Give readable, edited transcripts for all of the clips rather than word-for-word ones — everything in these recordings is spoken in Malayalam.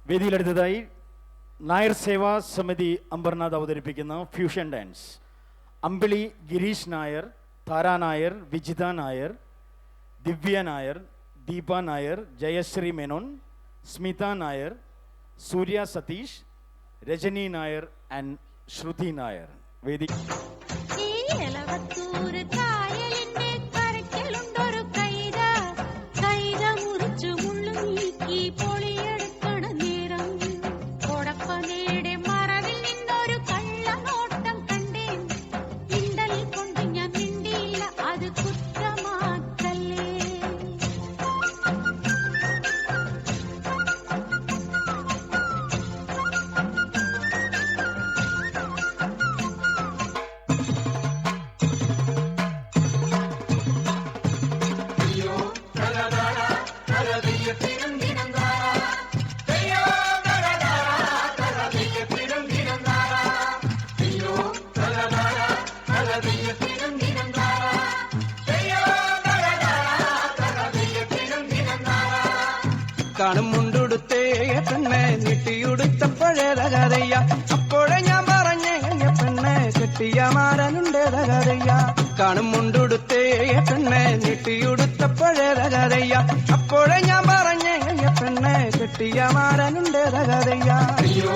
വേദിയിലെടുത്തതായി നായർ സേവാ സമിതി അംബർനാഥ് അവതരിപ്പിക്കുന്ന fusion dance. Ambili Girish Nair, Tara Nair, Vijitha Nair, Divya Nair, Deepa Nair, Jayashree Menon, Smitha Nair, Surya Satheesh, Rajani Nair and Shruti Nair. വേദി കാണും മുണ്ടുടുത്തേ പെണ്ണെ ഞെട്ടിയുടുത്തപ്പോഴേതകതയ്യ അപ്പോഴേ ഞാൻ പറഞ്ഞ പെണ്ണെ കെട്ടിയ മാരനുണ്ടേതകതയ്യ. കാണും മുണ്ടുടുത്തേ പെണ്ണെ ഞെട്ടിയുടുത്തപ്പോഴേതകതയ്യ അപ്പോഴേ ഞാൻ പറഞ്ഞ പെണ്ണെ കെട്ടിയ മാരനുണ്ടേതകതയ്യ. അയ്യോ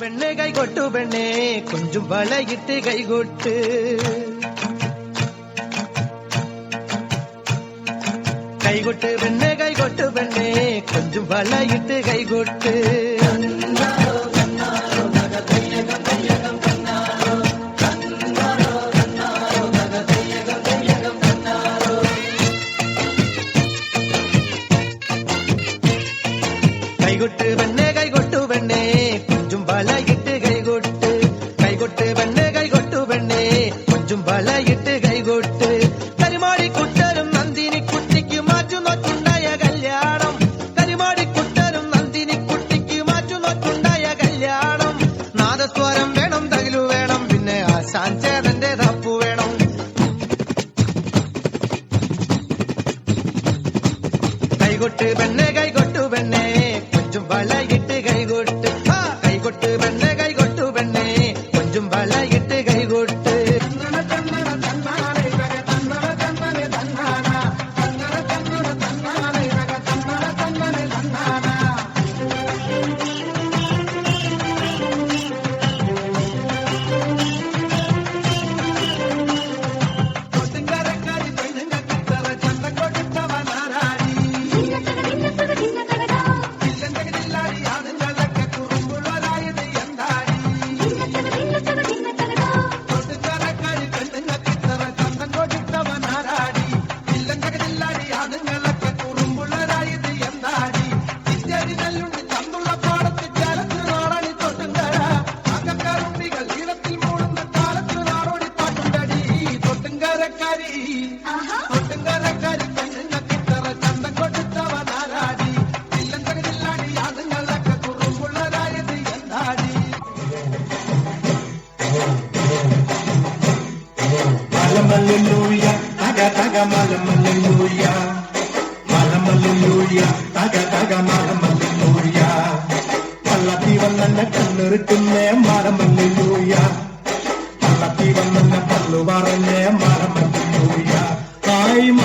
പെണ്ണെ കൈകൊട്ടു പെണ്ണെ കൊഞ്ചും വളയിട്ട് കൈകൊട്ട് കൈകൊട്ട് പെണ്ണെ കൈകൊട്ടു പെണ്ണെ കൊഞ്ചും വളയിട്ട് കൈകൊട്ട്. കൈകൊട്ട് പെണ്ണെ കൈകൊട്ടു പെണ്ണെ കൊഞ്ചും വളയിട്ട് കൈകൊട്ട് കൈകൊട്ട് പെണ്ണെ കൈകൊട്ടു പെണ്ണെ കൊഞ്ചും വളയിട്ട് കൈകൊട്ട്. കരിമാടിക്കുട്ടരും നന്ദിനിക്കുട്ടിക്ക് മാറ്റുനോറ്റുണ്ടായ കല്യാണം കരിമാടിക്കുട്ടരും നന്ദിനിക്കുട്ടിക്ക് മാറ്റുനോറ്റുണ്ടായ കല്യാണം. നാദസ്വരം വേണം, തകിലു വേണം, പിന്നെ ആശാൻ ചേതന്റെ തപ്പു വേണം. കൈകൊട്ട് പെണ്ണെ കൈകൊട്ടു പെണ്ണെ കൊഞ്ചും വളയിട്ട് കൈകൊട്ട് കൈകൊട്ട് പെണ്ണെ കൈകൊട്ടു പെണ്ണെ കൊഞ്ചും വളയിട്ട് കൈകൊട്ട്.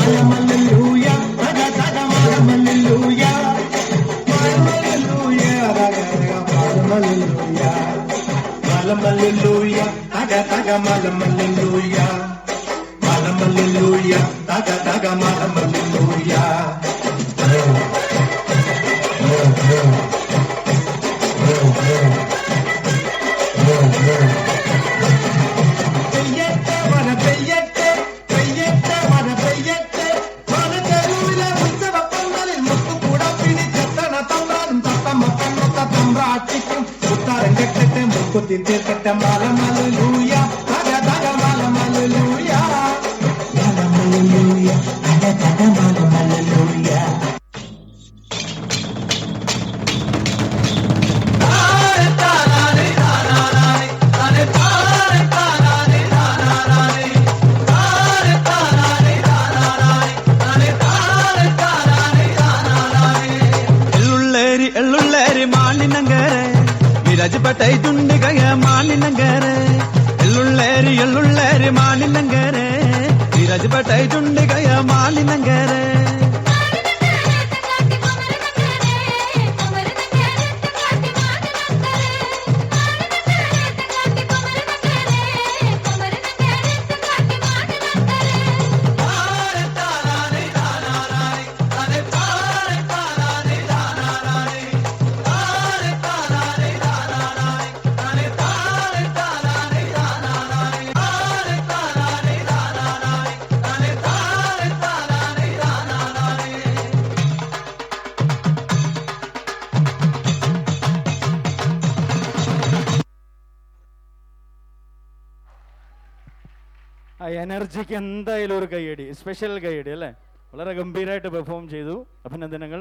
Hallelujah, taga taga hallelujah. Hallelujah, hallelujah. Hallelujah, taga taga hallelujah. Hallelujah, taga taga hallelujah. പെയ്യട്ടെ മഴ പെയ്യട്ടെ പെയ്യട്ടെ മഴ പെയ്യട്ടെ മലതെരുവിലെ ഉത്സവപ്പന്തലിൽ മുത്തുകൂട പിടിച്ചെത്തണ തമ്പ്രാനും തത്തമ്മ പെണ്ണൊത്ത തമ്പ്രാട്ടിക്കും ഉത്താരം കെട്ടട്ടെ മുക്കുത്തി തീർക്കട്ടെ മലമലൂയ തക തക മലമലൂയ മലമലൂയ തക തക മലമലൂയ ಎಳ್ಳುಳ್ಳೇರಿ ಮಾಲಿನಂಗರೆ ವಿರಾಜಪೇಟೆ ದುಂಡಿಗಯ ಮಾಲಿನಂಗರೆ ಎಳ್ಳುಳ್ಳೇರಿ ಮಾಲಿನಂಗರೆ ವಿರಾಜಪೇಟೆ ದುಂಡಿಗಯ ಮಾಲಿನಂಗರೆ ആ എനർജിക്ക് എന്തായാലും ഒരു കൈയടി, സ്പെഷ്യൽ കൈയടി അല്ലേ. വളരെ ഗംഭീരമായിട്ട് പെർഫോം ചെയ്തു. അഭിനന്ദനങ്ങൾ.